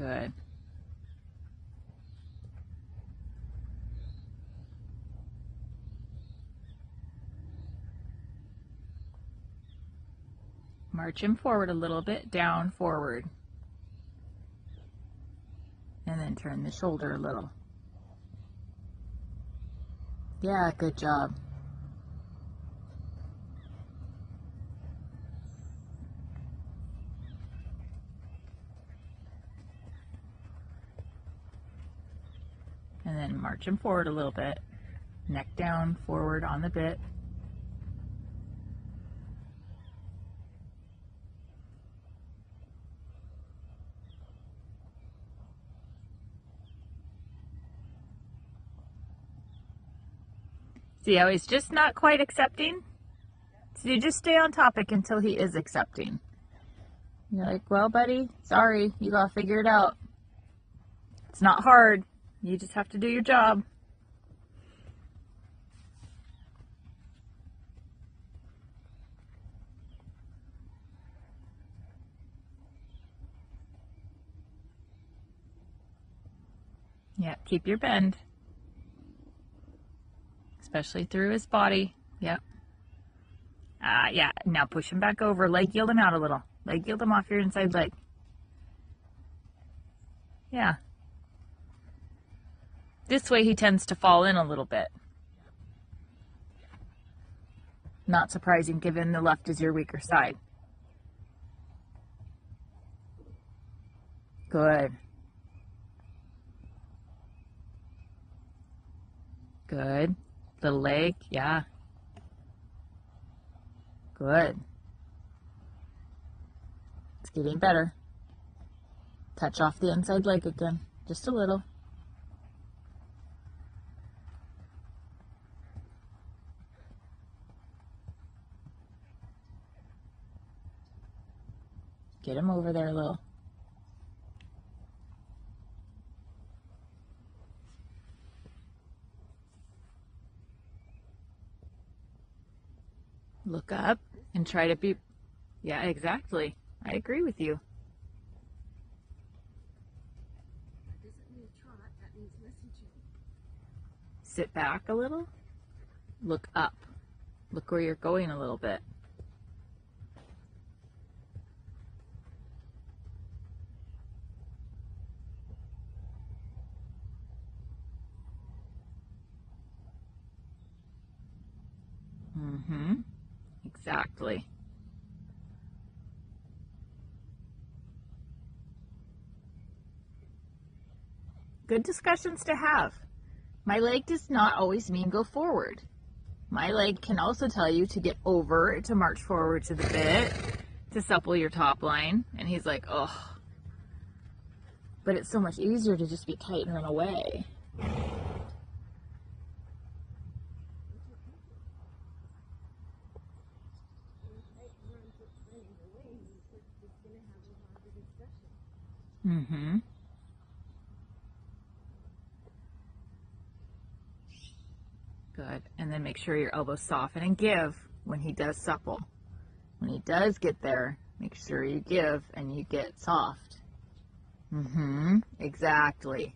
Good. March him forward a little bit, down, forward. And then turn the shoulder a little. Yeah, good job. And then march him forward a little bit. Neck down, forward on the bit. See how he's just not quite accepting? So you just stay on topic until he is accepting. You're like, well, buddy, sorry, you gotta figure it out. It's not hard. You just have to do your job. Yeah, keep your bend. Especially through his body. Yep. Yeah, now push him back over. Leg yield him out a little. Leg yield him off your inside leg. Yeah. This way he tends to fall in a little bit. Not surprising given the left is your weaker side. Good. Good. The leg, yeah. Good. It's getting better. Touch off the inside leg again, just a little. Get him over there a little. Look up and try to be, yeah, exactly. I agree with you. That doesn't mean trot, that means listen to. Sit back a little. Look up. Look where you're going a little bit. Mm-hmm. Exactly. Good discussions to have. My leg does not always mean go forward. My leg can also tell you to get over, to march forward to the bit, to supple your top line. And he's like, oh. But it's so much easier to just be tight and run away. Mm-hmm. Good. And then make sure your elbows soften and give when he does supple. When he does get there, make sure you give and you get soft. Mm-hmm. Exactly.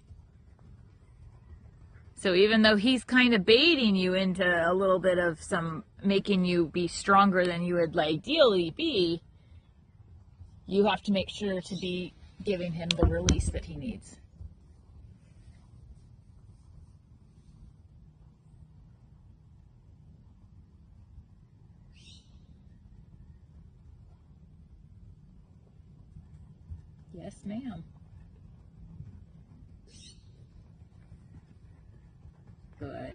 So even though he's kind of baiting you into a little bit of some, making you be stronger than you would ideally be, you have to make sure to be giving him the release that he needs. Yes, ma'am. Good.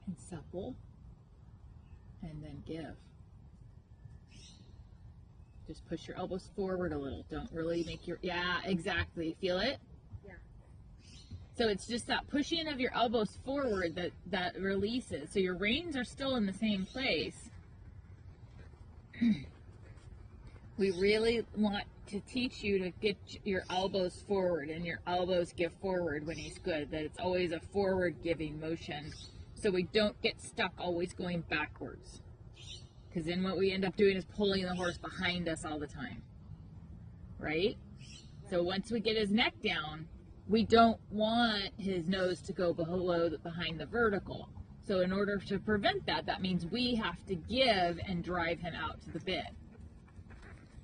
And supple. And then give. Just push your elbows forward a little. Don't really make your, yeah, exactly. Feel it? Yeah. So it's just that pushing of your elbows forward that releases. So your reins are still in the same place. We really want to teach you to get your elbows forward and your elbows give forward when he's good, that it's always a forward giving motion so we don't get stuck always going backwards. Because then what we end up doing is pulling the horse behind us all the time, right? So once we get his neck down, we don't want his nose to go behind the vertical. So in order to prevent that, that means we have to give and drive him out to the bit.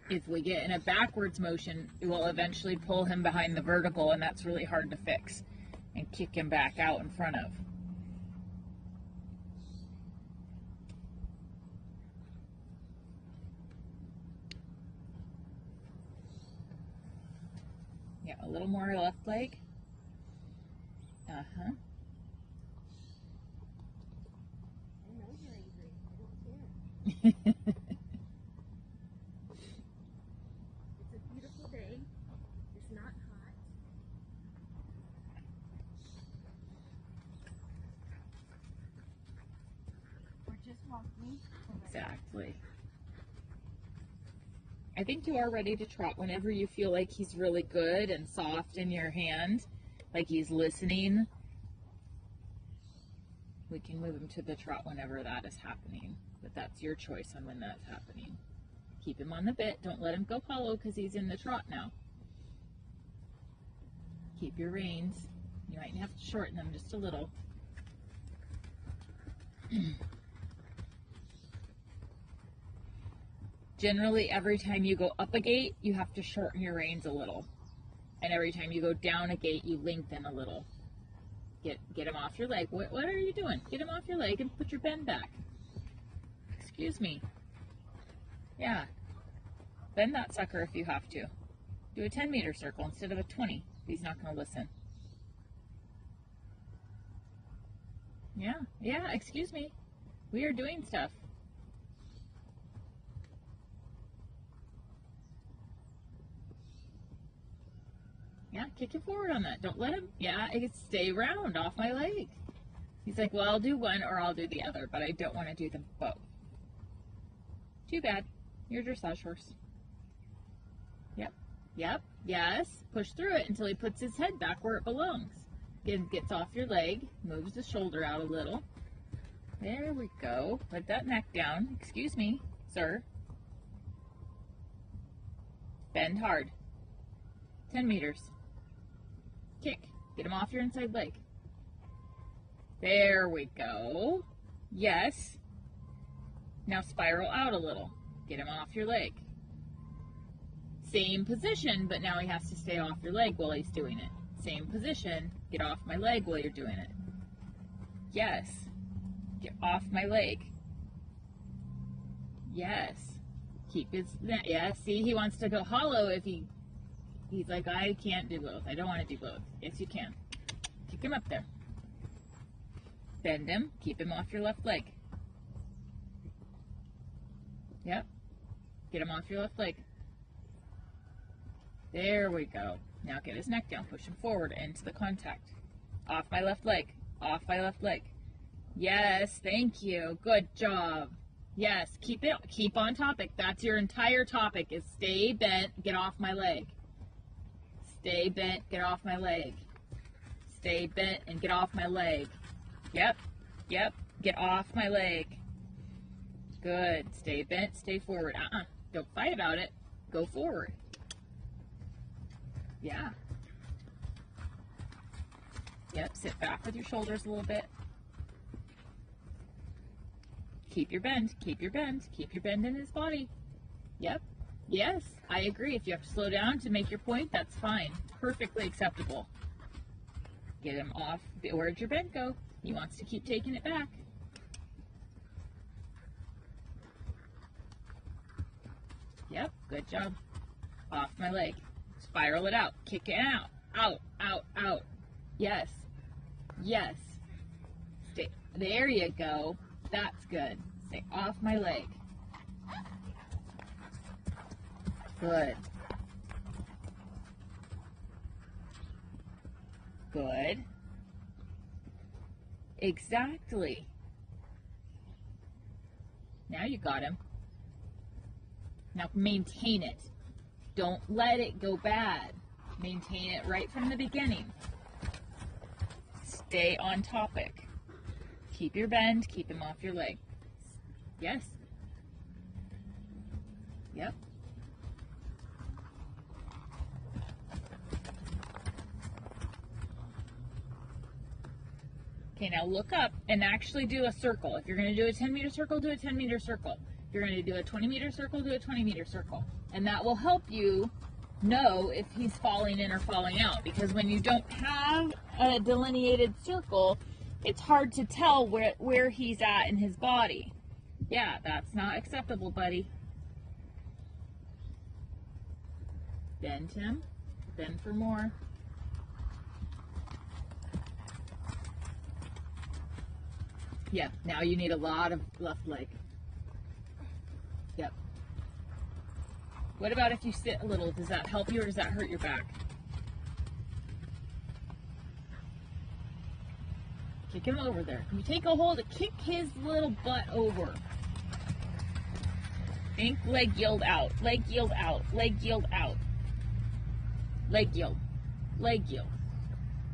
If we get in a backwards motion, it will eventually pull him behind the vertical, and that's really hard to fix and kick him back out in front of. Yeah, a little more left leg. I know you're angry. I don't care. It's a beautiful day. It's not hot. We're just walking. Exactly. I think you are ready to trot whenever you feel like he's really good and soft in your hand, like he's listening. We can move him to the trot whenever that is happening, but that's your choice on when that's happening. Keep him on the bit. Don't let him go hollow because he's in the trot now. Keep your reins. You might have to shorten them just a little. Generally, every time you go up a gate, you have to shorten your reins a little. And every time you go down a gate, you lengthen a little. Get him off your leg. What are you doing? Get him off your leg and put your bend back. Excuse me. Yeah. Bend that sucker if you have to. Do a 10-meter circle instead of a 20. He's not going to listen. Yeah, excuse me. We are doing stuff. Yeah, kick him forward on that. Don't let him, stay round off my leg. He's like, well, I'll do one or I'll do the other, but I don't want to do them both. Too bad. You're a dressage horse. Yep, yes. Push through it until he puts his head back where it belongs. Gets off your leg, moves the shoulder out a little. There we go. Let that neck down. Excuse me, sir. Bend hard. 10 meters. Kick. Get him off your inside leg. There we go. Yes. Now spiral out a little. Get him off your leg. Same position, but now he has to stay off your leg while he's doing it. Same position. Get off my leg while you're doing it. Yes. Get off my leg. Yes. Keep his... Yeah, see, he wants to go hollow if he's like, I can't do both. I don't want to do both. Yes, you can. Kick him up there. Bend him. Keep him off your left leg. Yep. Get him off your left leg. There we go. Now get his neck down. Push him forward into the contact. Off my left leg. Off my left leg. Yes, thank you. Good job. Yes, keep on topic. That's your entire topic is stay bent, get off my leg. Stay bent, get off my leg. Stay bent and get off my leg. Yep, get off my leg. Good. Stay bent, stay forward. Don't fight about it. Go forward. Yeah. Yep, sit back with your shoulders a little bit. Keep your bend, keep your bend, keep your bend in his body. Yep. Yes, I agree. If you have to slow down to make your point, that's fine. Perfectly acceptable. Get him off. Where'd your bend go? He wants to keep taking it back. Yep, good job. Off my leg. Spiral it out. Kick it out. Out, out, out. Yes. Yes. Stay. There you go. That's good. Stay off my leg. Good. Good. Exactly. Now you got him. Now maintain it. Don't let it go bad. Maintain it right from the beginning. Stay on topic. Keep your bend, keep him off your leg. Yes. Yep. Okay, now look up and actually do a circle. If you're going to do a 10-meter circle, do a 10-meter circle. If you're going to do a 20-meter circle, do a 20-meter circle. And that will help you know if he's falling in or falling out. Because when you don't have a delineated circle, it's hard to tell where he's at in his body. Yeah, that's not acceptable, buddy. Bend him. Bend for more. Yep, now you need a lot of left leg. Yep. What about if you sit a little? Does that help you or does that hurt your back? Kick him over there. You take a hold and kick his little butt over. Think leg yield out. Leg yield out. Leg yield out. Leg yield. Leg yield.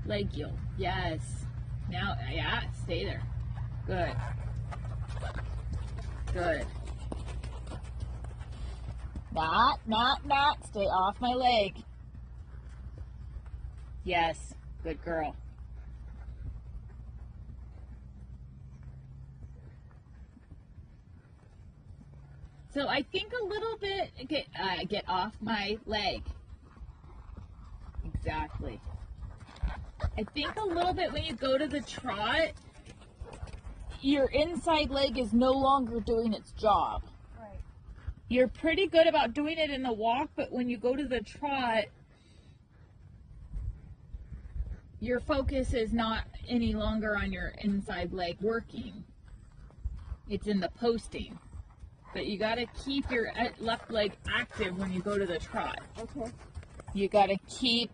Leg yield. Yes. Now, yeah, stay there. Good. Good. Not. Stay off my leg. Yes. Good girl. So I think a little bit, get off my leg. Exactly. I think a little bit when you go to the trot, your inside leg is no longer doing its job. Right. You're pretty good about doing it in the walk, but when you go to the trot, your focus is not any longer on your inside leg working. It's in the posting. But you got to keep your left leg active when you go to the trot. Okay. You got to keep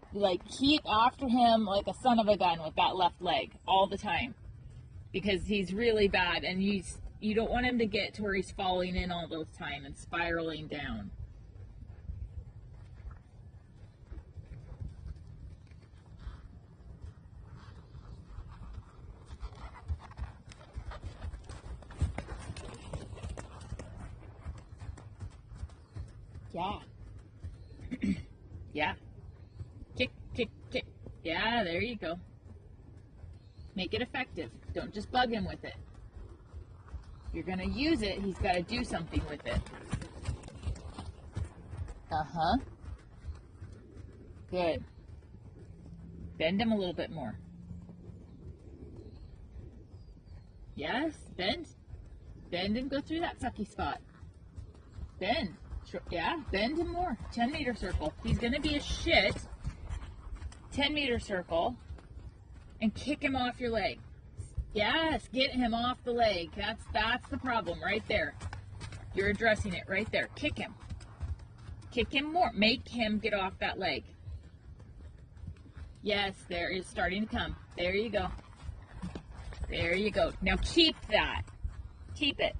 after him like a son of a gun with that left leg all the time. Because he's really bad, and you don't want him to get to where he's falling in all the time and spiraling down. Yeah. Yeah. Kick, kick, kick. Yeah, there you go. Make it effective. Don't just bug him with it. If you're going to use it, he's got to do something with it. Uh-huh. Good. Bend him a little bit more. Yes, bend. Bend and go through that sucky spot. Bend. Yeah, bend him more. 10-meter circle. He's going to be a shit. 10-meter circle. And kick him off your leg. Yes, get him off the leg. That's the problem right there. You're addressing it right there. Kick him. Kick him more. Make him get off that leg. Yes, there is starting to come. There you go. There you go. Now keep that. Keep it.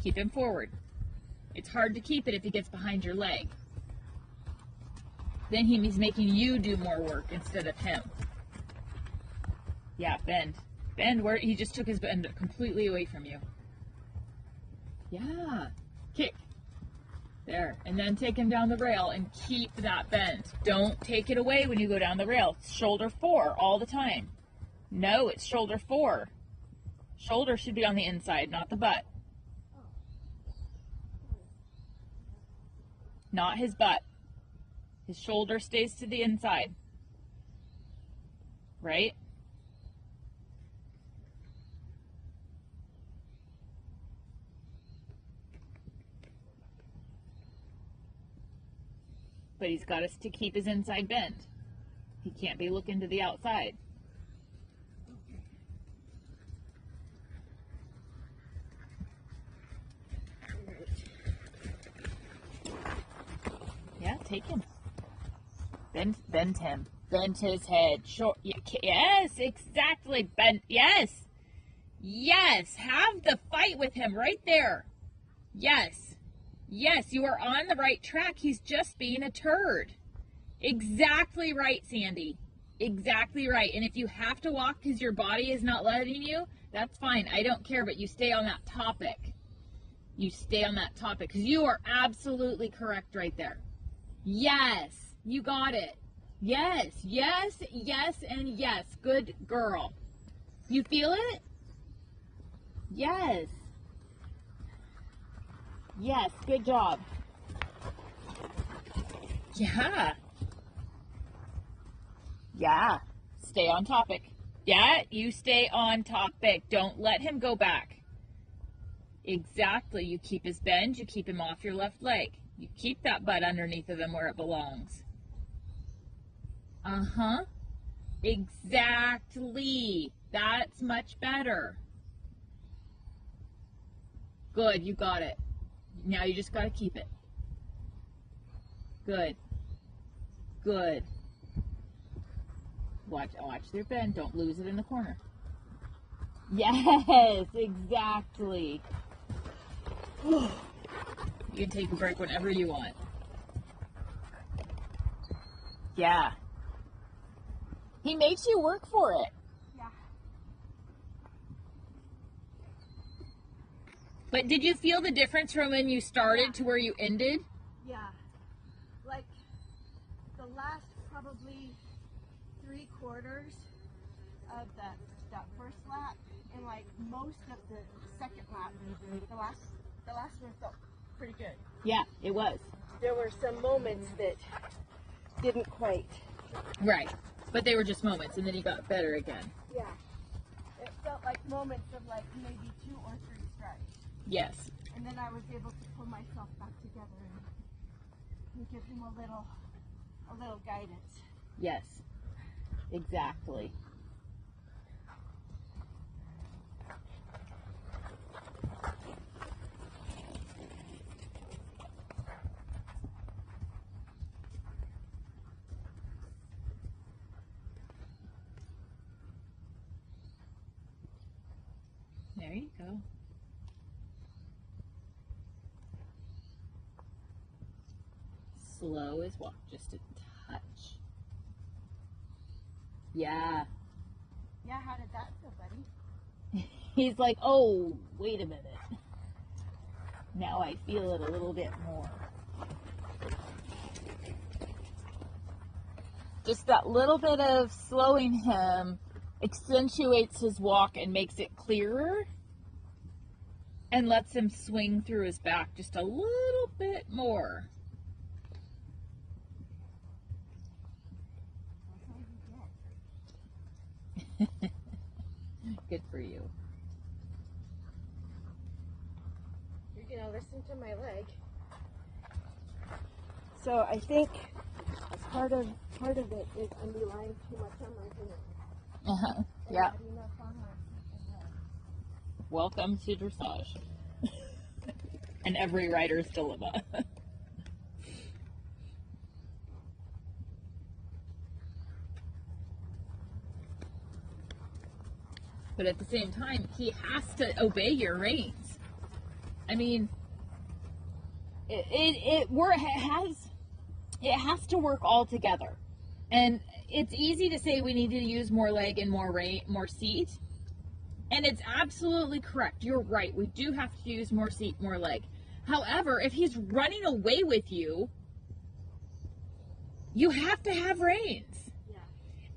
Keep him forward. It's hard to keep it if he gets behind your leg. Then he's making you do more work instead of him. Yeah, bend. Bend where he just took his bend completely away from you. Yeah. Kick. There. And then take him down the rail and keep that bend. Don't take it away when you go down the rail. It's shoulder 4 all the time. No, it's shoulder 4. Shoulder should be on the inside, not the butt. Not his butt. His shoulder stays to the inside. Right? But he's got to keep his inside bend. He can't be looking to the outside. Yeah, take him. Bend him. Bend his head. Short. Yes, exactly. Bend. Yes. Yes. Have the fight with him right there. Yes. Yes, you are on the right track. He's just being a turd. Exactly right, Sandy. Exactly right. And if you have to walk because your body is not letting you, that's fine. I don't care, but you stay on that topic. You stay on that topic because you are absolutely correct right there. Yes, you got it. Yes, yes, yes, and yes. Good girl. You feel it? Yes. Yes, good job. Yeah. Yeah. Stay on topic. Yeah, you stay on topic. Don't let him go back. Exactly. You keep his bend. You keep him off your left leg. You keep that butt underneath of him where it belongs. Uh-huh. Exactly. That's much better. Good. You got it. Now you just got to keep it. Good. Good. Watch their bend. Don't lose it in the corner. Yes, exactly. You can take a break whenever you want. Yeah. He makes you work for it. Yeah. But did you feel the difference from when you started to where you ended? Yeah. Like the last probably 3/4 of that first lap and like most of the second lap. The last one felt pretty good. Yeah, it was. There were some moments that didn't quite. Right. But they were just moments, and then he got better again. Yeah. It felt like moments of like maybe 2 or 3 strikes. Yes. And then I was able to pull myself back together and give him a little guidance. Yes. Exactly. There you go. Slow as walk, just a touch. Yeah. Yeah, how did that feel, buddy? He's like, oh, wait a minute. Now I feel it a little bit more. Just that little bit of slowing him accentuates his walk and makes it clearer and lets him swing through his back just a little bit more. Good for you. You're gonna listen to my leg. So I think part of it is I'm relying too much on my hands. Uh-huh. And Yeah. not enough on my leg. Welcome to dressage. And every rider's dilemma. But at the same time, he has to obey your reins. I mean, it has to work all together. And it's easy to say we need to use more leg and more seat. And it's absolutely correct. You're right. We do have to use more seat, more leg. However, if he's running away with you, you have to have reins. Yeah.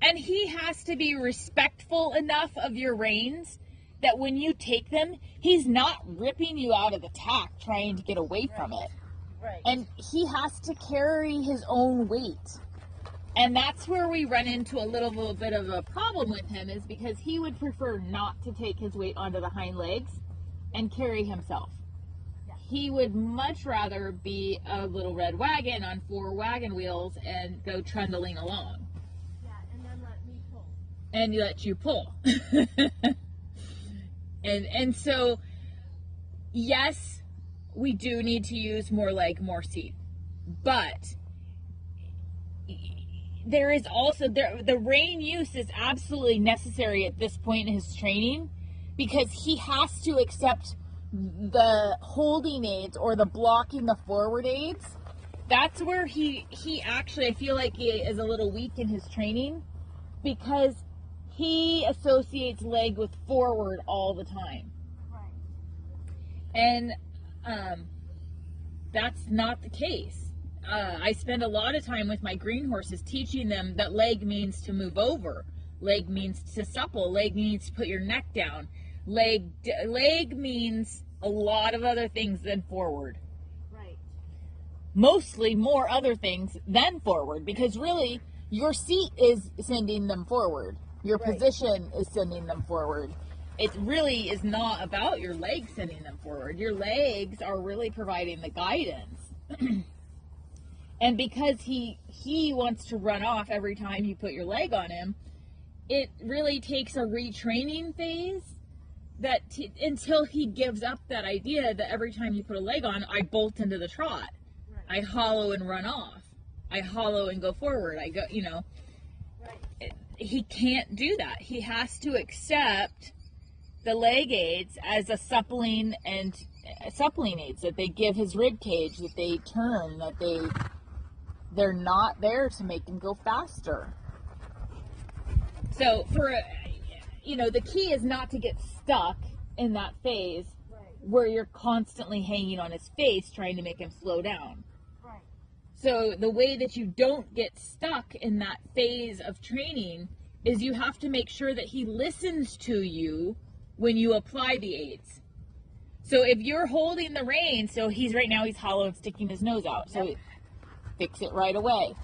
And he has to be respectful enough of your reins that when you take them, he's not ripping you out of the tack trying to get away from it. Right. And he has to carry his own weight. And that's where we run into a little bit of a problem with him, is because he would prefer not to take his weight onto the hind legs and carry himself. Yeah. He would much rather be a little red wagon on 4 wagon wheels and go trundling along. Yeah, and then let me pull. And let you pull. and so, yes, we do need to use more leg, more seat. But there is also, the rein use is absolutely necessary at this point in his training, because he has to accept the holding aids or the blocking the forward aids, that's where he actually, I feel like he is a little weak in his training, because he associates leg with forward all the time. Right. And that's not the case. I spend a lot of time with my green horses teaching them that leg means to move over. Leg means to supple. Leg means to put your neck down. Leg means a lot of other things than forward. Right. Mostly more other things than forward, because really your seat is sending them forward. Your position is sending them forward. It really is not about your legs sending them forward. Your legs are really providing the guidance. And because he wants to run off every time you put your leg on him, it really takes a retraining phase that until he gives up that idea that every time you put a leg on, I bolt into the trot. Right. I hollow and run off. I hollow and go forward. I go, Right. He can't do that. He has to accept the leg aids as a suppling aids, that they give his rib cage, that they turn, that they're not there to make him go faster. So the key is not to get stuck in that phase where you're constantly hanging on his face trying to make him slow down. Right. So the way that you don't get stuck in that phase of training is you have to make sure that he listens to you when you apply the aids. So if you're holding the rein, so he's hollow and sticking his nose out. So fix it right away.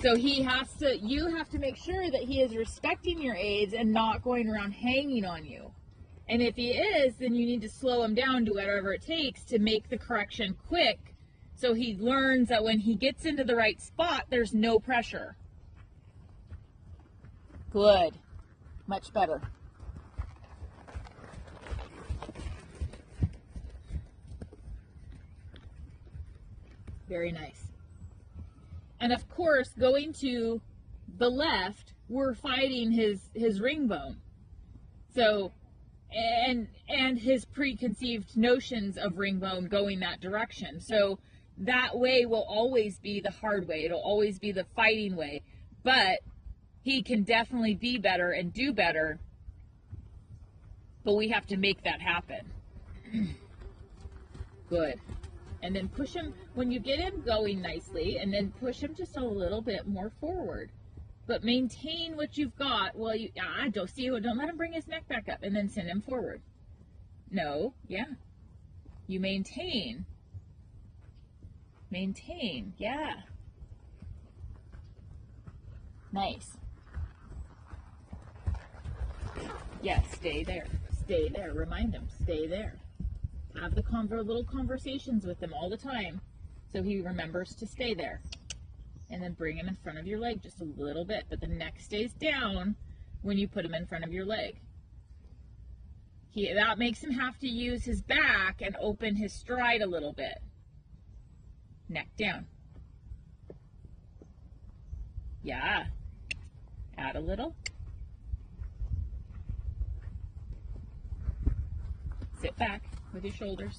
So you have to make sure that he is respecting your aids and not going around hanging on you. And if he is, then you need to slow him down, do whatever it takes to make the correction quick, so he learns that when he gets into the right spot, there's no pressure. Good. Much better. Very nice. And of course, going to the left, we're fighting his ring bone. So, and his preconceived notions of ring bone going that direction. So that way will always be the hard way. It'll always be the fighting way. But he can definitely be better and do better. But we have to make that happen. Good. And then push him, when you get him going nicely, and then push him just a little bit more forward. But maintain what you've got. Well, don't let him bring his neck back up, and then send him forward. No, yeah. You maintain. Maintain, yeah. Nice. Yes, stay there. Stay there. Remind him, stay there. Have the little conversations with him all the time so he remembers to stay there. And then bring him in front of your leg just a little bit, but the neck stays down when you put him in front of your leg. That makes him have to use his back and open his stride a little bit. Neck down. Yeah. Add a little. Sit back with your shoulders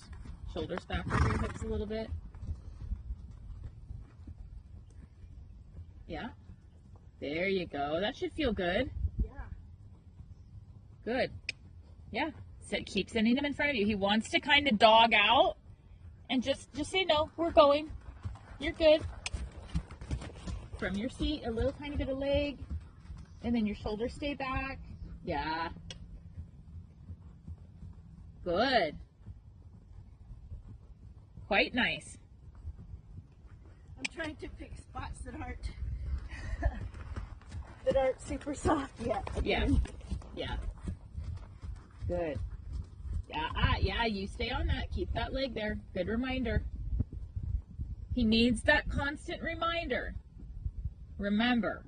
back over your hips a little bit. Yeah. There you go. That should feel good. Yeah. Good. Yeah. So keep sending him in front of you. He wants to kind of dog out, and just say, no, we're going. You're good. From your seat, a little tiny bit of leg, and then your shoulders stay back. Yeah. Good. Quite nice. I'm trying to pick spots that aren't super soft yet. Again. Yeah. Good. Yeah, you stay on that. Keep that leg there. Good reminder. He needs that constant reminder. Remember.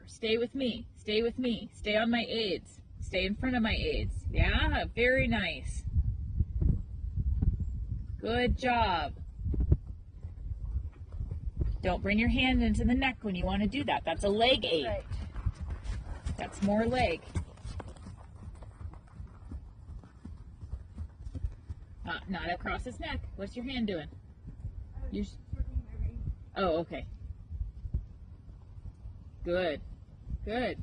Stay with me. Stay with me. Stay on my aids. Stay in front of my aids. Yeah, very nice. Good job. Don't bring your hand into the neck when you want to do that. That's a leg aid. Right. That's more leg. Not across his neck. What's your hand doing? You're... Turning my reins. Oh, okay. Good. Good.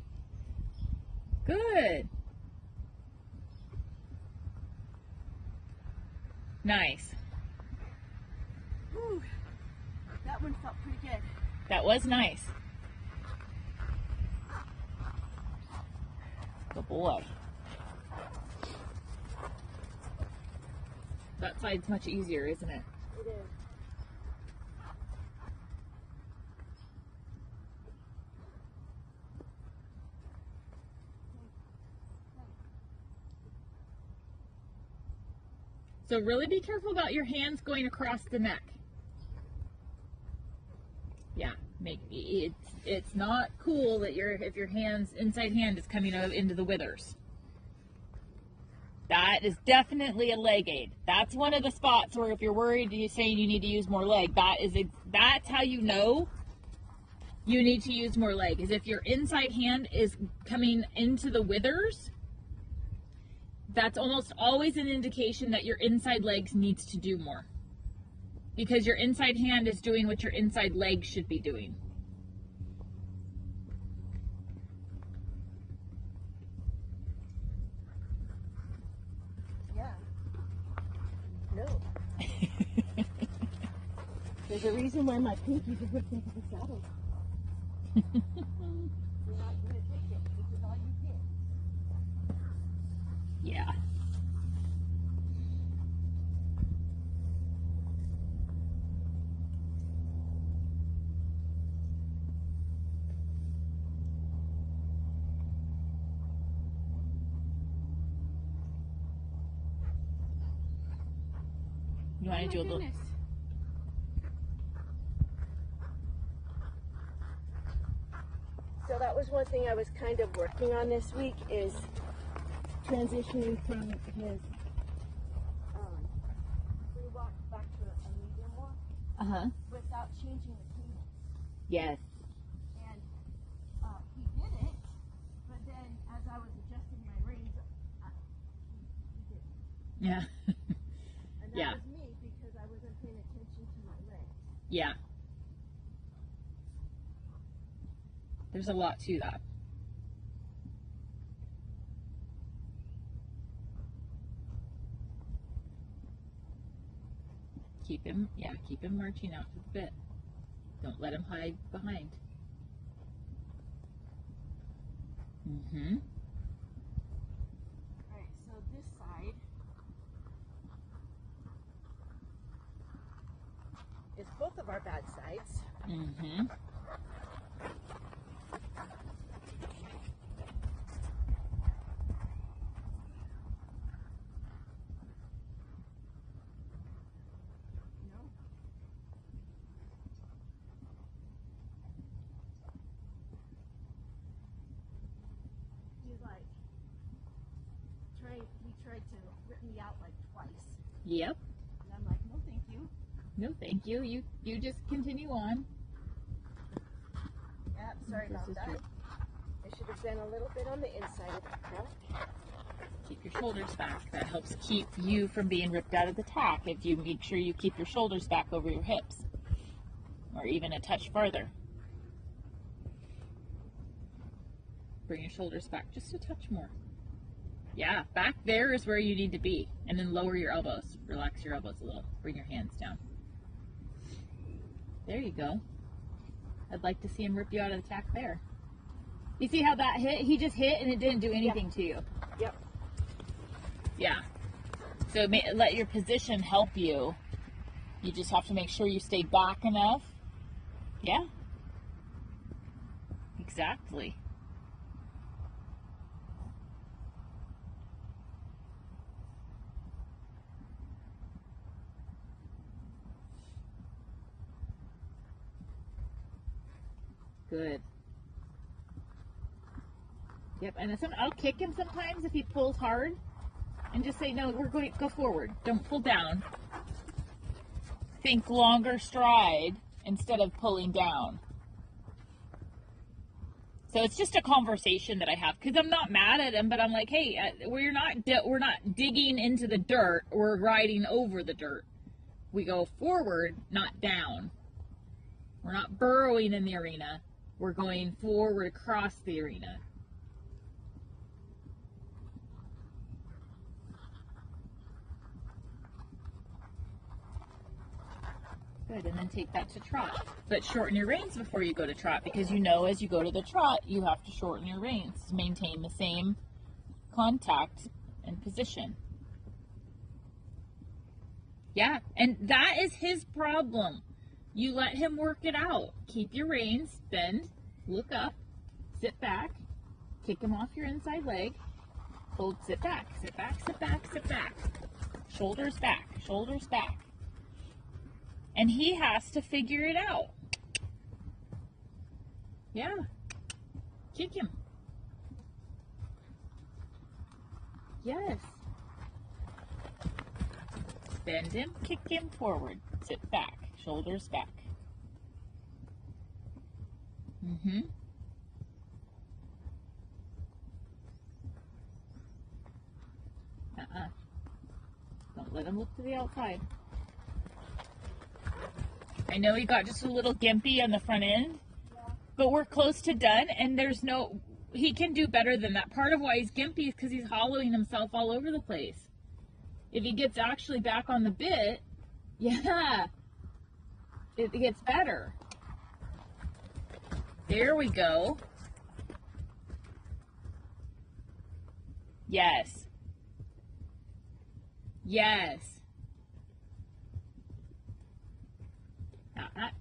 Good. Nice. Whew. That one felt pretty good. That was nice. Good boy. That side's much easier, isn't it? It is. So really be careful about your hands going across the neck. Yeah, it's not cool that if your inside hand is coming out into the withers. That is definitely a leg aid. That's one of the spots where if you're worried, you're saying you need to use more leg. That's how you know you need to use more leg. Is if your inside hand is coming into the withers. That's almost always an indication that your inside legs needs to do more. Because your inside hand is doing what your inside leg should be doing. Yeah. No. There's a reason why my pinkies are ripped into the saddle. You're not going to take it. This is all you get. Yeah. You want to do a little... So that was one thing I was kind of working on this week is transitioning from his free walk back to a medium walk without changing the cadence. Yes. And he did it, but then as I was adjusting my reins, he didn't. Yeah. And that Yeah. was me because I wasn't paying attention to my legs. Yeah. There's a lot to that. Keep him marching out to the bit. Don't let him hide behind. Mm-hmm. Alright, so this side is both of our bad sides. Mm-hmm. You know? He's like he tried to rip me out like twice. Yep. And I'm like, no thank you. No, thank you. You just continue on. Yep, sorry This about is that. your- I should have been a little bit on the inside of the truck. Keep your shoulders back. That helps keep you from being ripped out of the tack if you make sure you keep your shoulders back over your hips. Or even a touch farther. Bring your shoulders back just a touch more. Yeah, back there is where you need to be. And then lower your elbows. Relax your elbows a little. Bring your hands down. There you go. I'd like to see him rip you out of the tack there. You see how that hit? He just hit and it didn't do anything to you. Yep. Yeah. So let your position help you. You just have to make sure you stay back enough. Yeah. Exactly. Good. Yep, and I'll kick him sometimes if he pulls hard, and just say, no, we're going to go forward. Don't pull down. Think longer stride instead of pulling down. So it's just a conversation that I have because I'm not mad at him, but I'm like, hey, we're not digging into the dirt. We're riding over the dirt. We go forward, not down. We're not burrowing in the arena. We're going forward across the arena. Good, and then take that to trot. But shorten your reins before you go to trot because you know as you go to the trot, you have to shorten your reins to maintain the same contact and position. Yeah, and that is his problem. You let him work it out. Keep your reins, bend, look up, sit back, kick him off your inside leg, hold, sit back, sit back, sit back, sit back. Shoulders back, shoulders back. And he has to figure it out. Yeah. Kick him. Yes. Bend him, kick him forward. Sit back, shoulders back. Mm-hmm. Don't let him look to the outside. I know he got just a little gimpy on the front end, but we're close to done, and he can do better than that. Part of why he's gimpy is because he's hollowing himself all over the place. If he gets actually back on the bit, yeah, it gets better. There we go. Yes. Yes.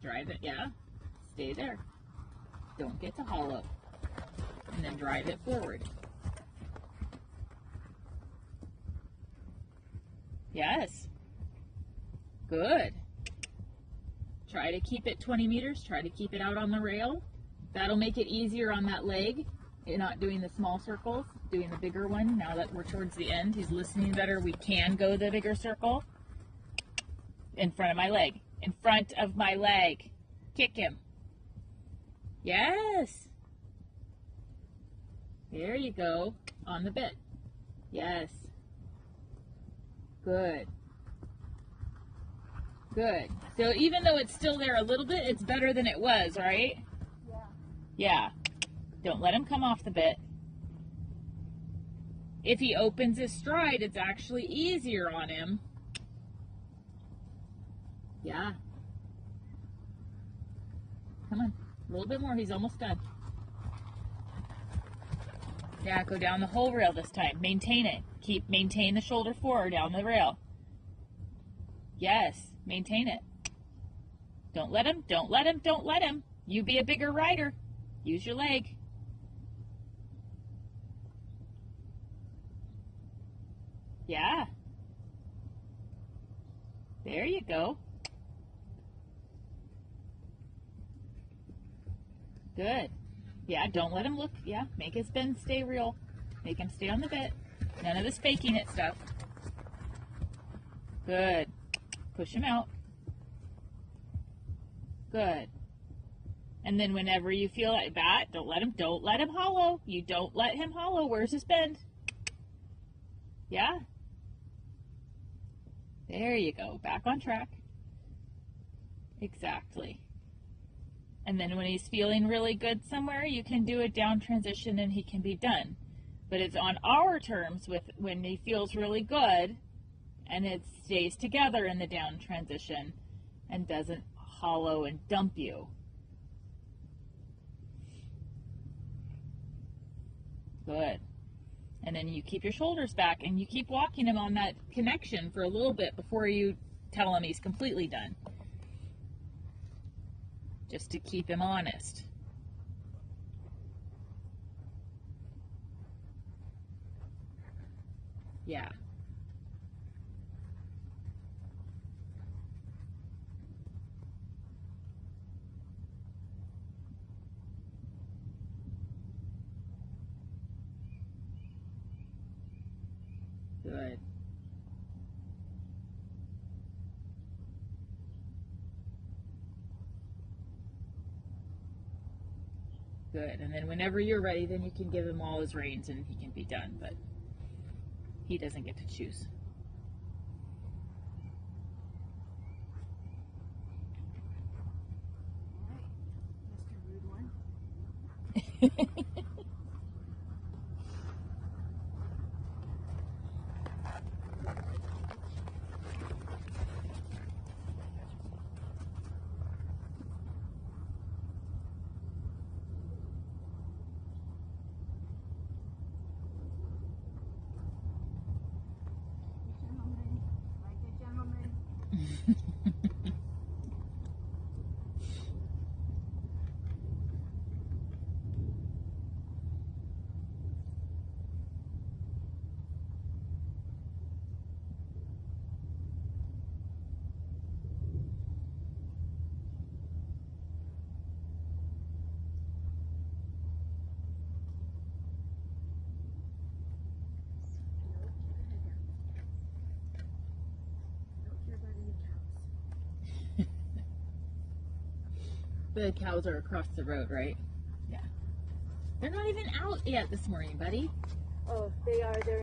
Drive it, yeah. Stay there. Don't get to hollow. And then drive it forward. Yes. Good. Try to keep it 20 meters. Try to keep it out on the rail. That'll make it easier on that leg. You're not doing the small circles, doing the bigger one. Now that we're towards the end, he's listening better. We can go the bigger circle. In front of my leg. In front of my leg. Kick him. Yes. There you go. On the bit. Yes. Good. Good. So even though it's still there a little bit, it's better than it was, right? Yeah. Yeah. Don't let him come off the bit. If he opens his stride, it's actually easier on him. Yeah. Come on. A little bit more. He's almost done. Yeah, go down the whole rail this time. Maintain it. Maintain the shoulder forward down the rail. Yes. Maintain it. Don't let him. Don't let him. Don't let him. You be a bigger rider. Use your leg. Yeah. There you go. Good. Yeah, don't let him look. Yeah, make his bend stay real. Make him stay on the bit. None of this faking it stuff. Good. Push him out. Good. And then whenever you feel like that, don't let him hollow. You don't let him hollow. Where's his bend? Yeah. There you go. Back on track. Exactly. And then when he's feeling really good somewhere, you can do a down transition and he can be done. But it's on our terms with when he feels really good and it stays together in the down transition and doesn't hollow and dump you. Good. And then you keep your shoulders back and you keep walking him on that connection for a little bit before you tell him he's completely done. Just to keep him honest. Yeah. Good. Good. And then whenever you're ready, then you can give him all his reins and he can be done. But he doesn't get to choose. All right, Mr. Rude One. Gentlemen, like a gentleman. Don't care about any cows. The cows are across the road, right? Yeah. They're not even out yet this morning, buddy. Oh, they are. They're